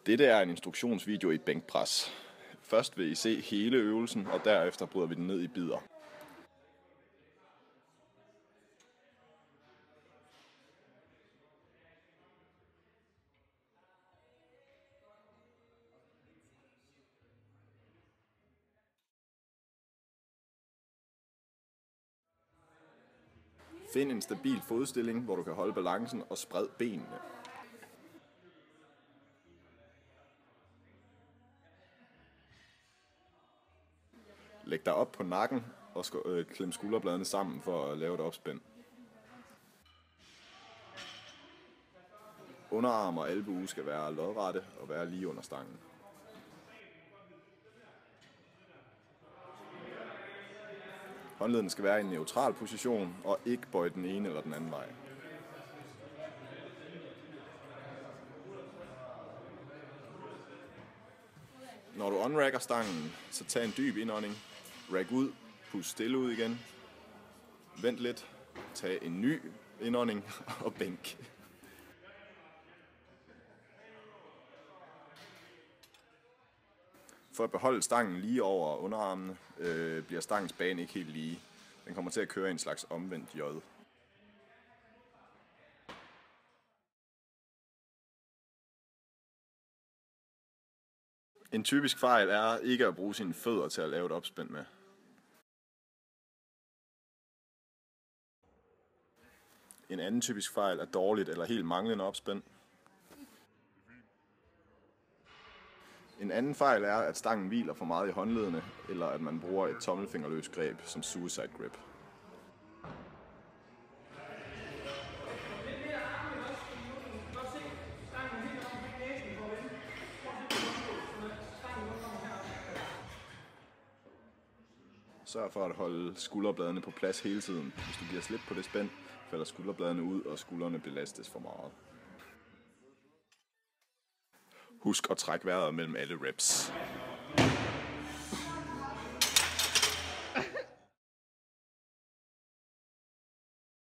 Dette er en instruktionsvideo i bænkpres. Først vil I se hele øvelsen, og derefter bryder vi den ned i bidder. Find en stabil fodstilling, hvor du kan holde balancen og spred benene. Læg dig op på nakken og klem skulderbladene sammen for at lave et opspænd. Underarm og albue skal være lodrette og være lige under stangen. Håndledene skal være i en neutral position og ikke bøje den ene eller den anden vej. Når du unracker stangen, så tag en dyb indånding, rack ud, pust stille ud igen, vent lidt, tag en ny indånding og bænk. For at beholde stangen lige over underarmene, bliver stangens bane ikke helt lige. Den kommer til at køre i en slags omvendt J. En typisk fejl er ikke at bruge sine fødder til at lave et opspænd med. En anden typisk fejl er dårligt eller helt manglende opspænd. En anden fejl er, at stangen hviler for meget i håndledene, eller at man bruger et tommelfingerløst greb som suicide grip. Sørg for at holde skulderbladene på plads hele tiden. Hvis du giver slip på det spænd, falder skulderbladene ud, og skuldrene belastes for meget. Husk at trække vejret mellem alle reps.